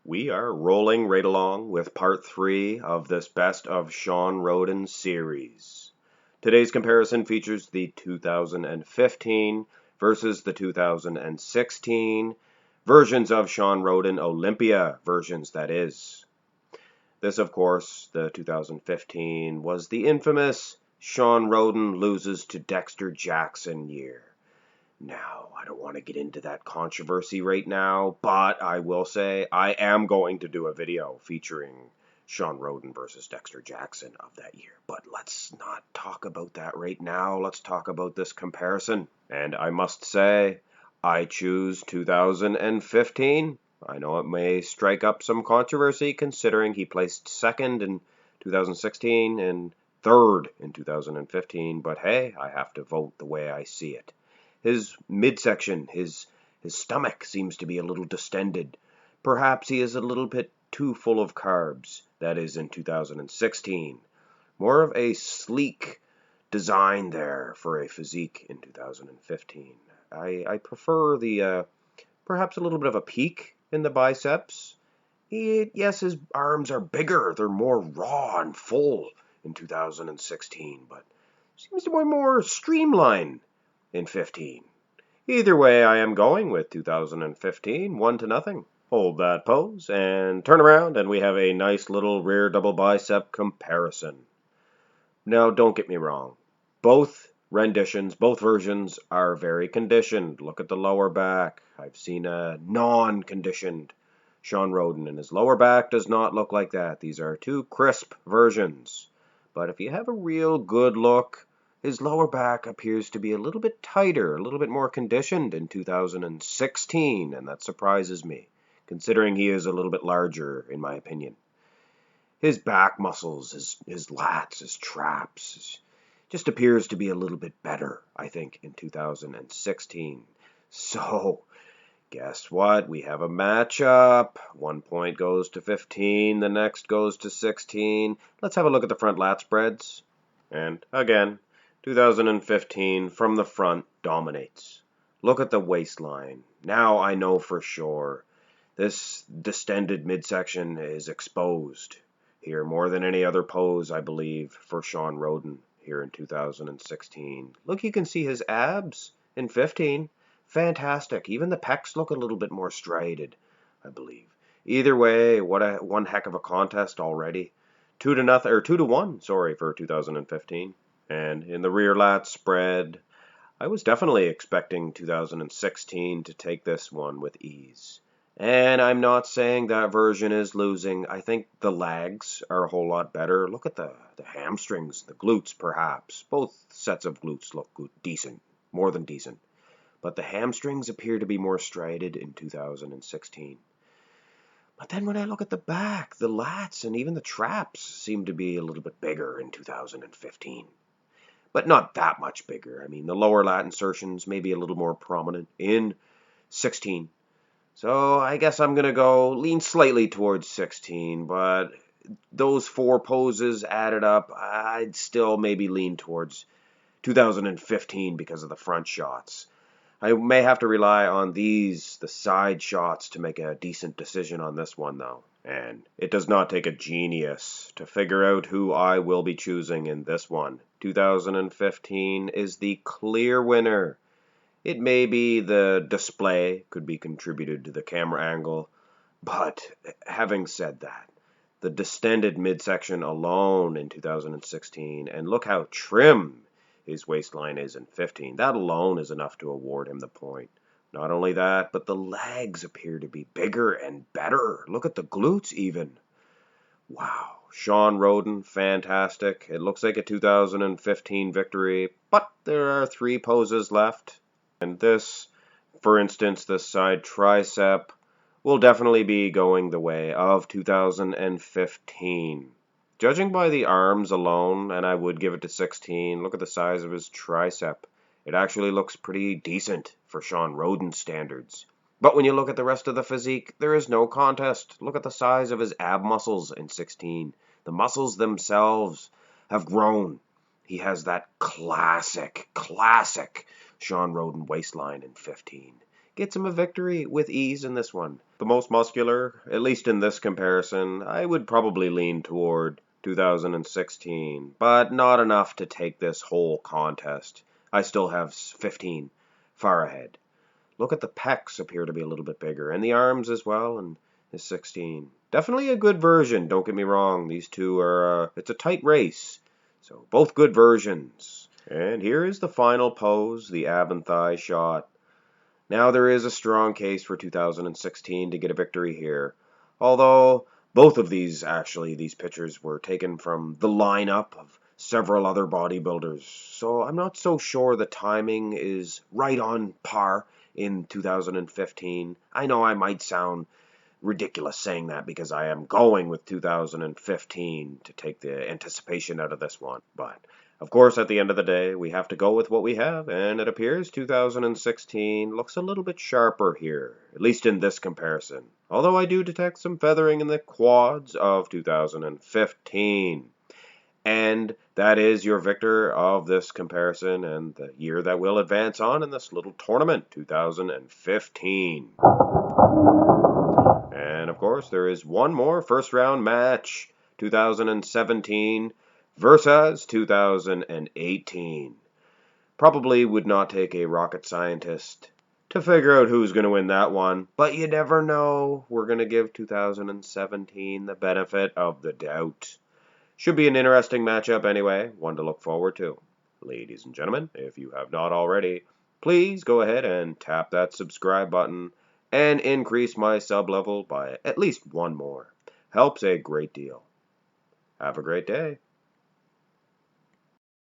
We are rolling right along with part 3 of this Best of Shawn Rhoden series. Today's comparison features the 2015 versus the 2016 versions of Shawn Rhoden Olympia versions, that is. This, of course, the 2015, was the infamous Shawn Rhoden loses to Dexter Jackson year. Now, I don't want to get into that controversy right now, but I will say I am going to do a video featuring Shawn Rhoden versus Dexter Jackson of that year. But let's not talk about that right now. Let's talk about this comparison. And I must say, I choose 2015. I know it may strike up some controversy considering he placed second in 2016 and third in 2015, but hey, I have to vote the way I see it. His midsection, his stomach seems to be a little distended. Perhaps he is a little bit too full of carbs. That is in 2016. More of a sleek design there for a physique in 2015. I prefer the perhaps a little bit of a peak in the biceps. Yes, his arms are bigger. They're more raw and full in 2016, but seems to be more streamlined in 15. Either way, I am going with 2015, 1-0. Hold that pose and turn around, and we have a nice little rear double bicep comparison. Now, don't get me wrong. Both renditions, both versions are very conditioned. Look at the lower back. I've seen a non-conditioned Shawn Rhoden, and his lower back does not look like that. These are two crisp versions. But if you have a real good look, his lower back appears to be a little bit tighter, a little bit more conditioned in 2016, and that surprises me, considering he is a little bit larger, in my opinion. His back muscles, his lats, his traps, just appears to be a little bit better, I think, in 2016. So, guess what? We have a matchup. 1 point goes to 15, the next goes to 16. Let's have a look at the front lat spreads. And again, 2015 from the front dominates. Look at the waistline. Now I know for sure this distended midsection is exposed here more than any other pose, I believe, for Shawn Rhoden here in 2016. Look, you can see his abs in 15. Fantastic. Even the pecs look a little bit more striated, I believe. Either way, one heck of a contest already. 2-0 or 2-1, sorry, for 2015. And in the rear lat spread, I was definitely expecting 2016 to take this one with ease. And I'm not saying that version is losing. I think the legs are a whole lot better. Look at the hamstrings, the glutes perhaps. Both sets of glutes look good, decent, more than decent. But the hamstrings appear to be more striated in 2016. But then when I look at the back, the lats and even the traps seem to be a little bit bigger in 2015. But not that much bigger. I mean, the lower lat insertions may be a little more prominent in 16. So I guess I'm going to lean slightly towards 16, but those four poses added up, I'd still maybe lean towards 2015 because of the front shots. I may have to rely on the side shots, to make a decent decision on this one, though. And it does not take a genius to figure out who I will be choosing in this one. 2015 is the clear winner. It may be the display could be contributed to the camera angle, but having said that, the distended midsection alone in 2016, and look how trim his waistline is in 15. That alone is enough to award him the point. Not only that, but the legs appear to be bigger and better. Look at the glutes even. Wow. Shawn Rhoden, fantastic. It looks like a 2015 victory, but there are 3 poses left. And this, for instance, the side tricep, will definitely be going the way of 2015. Judging by the arms alone, and I would give it to 16, look at the size of his tricep. It actually looks pretty decent for Shawn Rhoden standards. But when you look at the rest of the physique, there is no contest. Look at the size of his ab muscles in 16. The muscles themselves have grown. He has that classic Shawn Rhoden waistline in 15. Gets him a victory with ease in this one. The most muscular, at least in this comparison, I would probably lean toward 2016, but not enough to take this whole contest. I still have 15 far ahead. Look at the pecs appear to be a little bit bigger, and the arms as well, and his 16. Definitely a good version, don't get me wrong. These two are, it's a tight race. So both good versions. And here is the final pose, the ab and thigh shot. Now there is a strong case for 2016 to get a victory here. Although both of these pictures were taken from the lineup of several other bodybuilders. So I'm not so sure the timing is right on par in 2015. I know I might sound ridiculous saying that because I am going with 2015 to take the anticipation out of this one. But of course, at the end of the day, we have to go with what we have, and it appears 2016 looks a little bit sharper here, at least in this comparison. Although I do detect some feathering in the quads of 2015. And that is your victor of this comparison and the year that will advance on in this little tournament, 2015. And of course, there is one more first round match, 2017 versus 2018. Probably would not take a rocket scientist to figure out who's going to win that one, but you never know. We're going to give 2017 the benefit of the doubt. Should be an interesting matchup anyway, one to look forward to. Ladies and gentlemen, if you have not already, please go ahead and tap that subscribe button and increase my sub level by at least one more. Helps a great deal. Have a great day.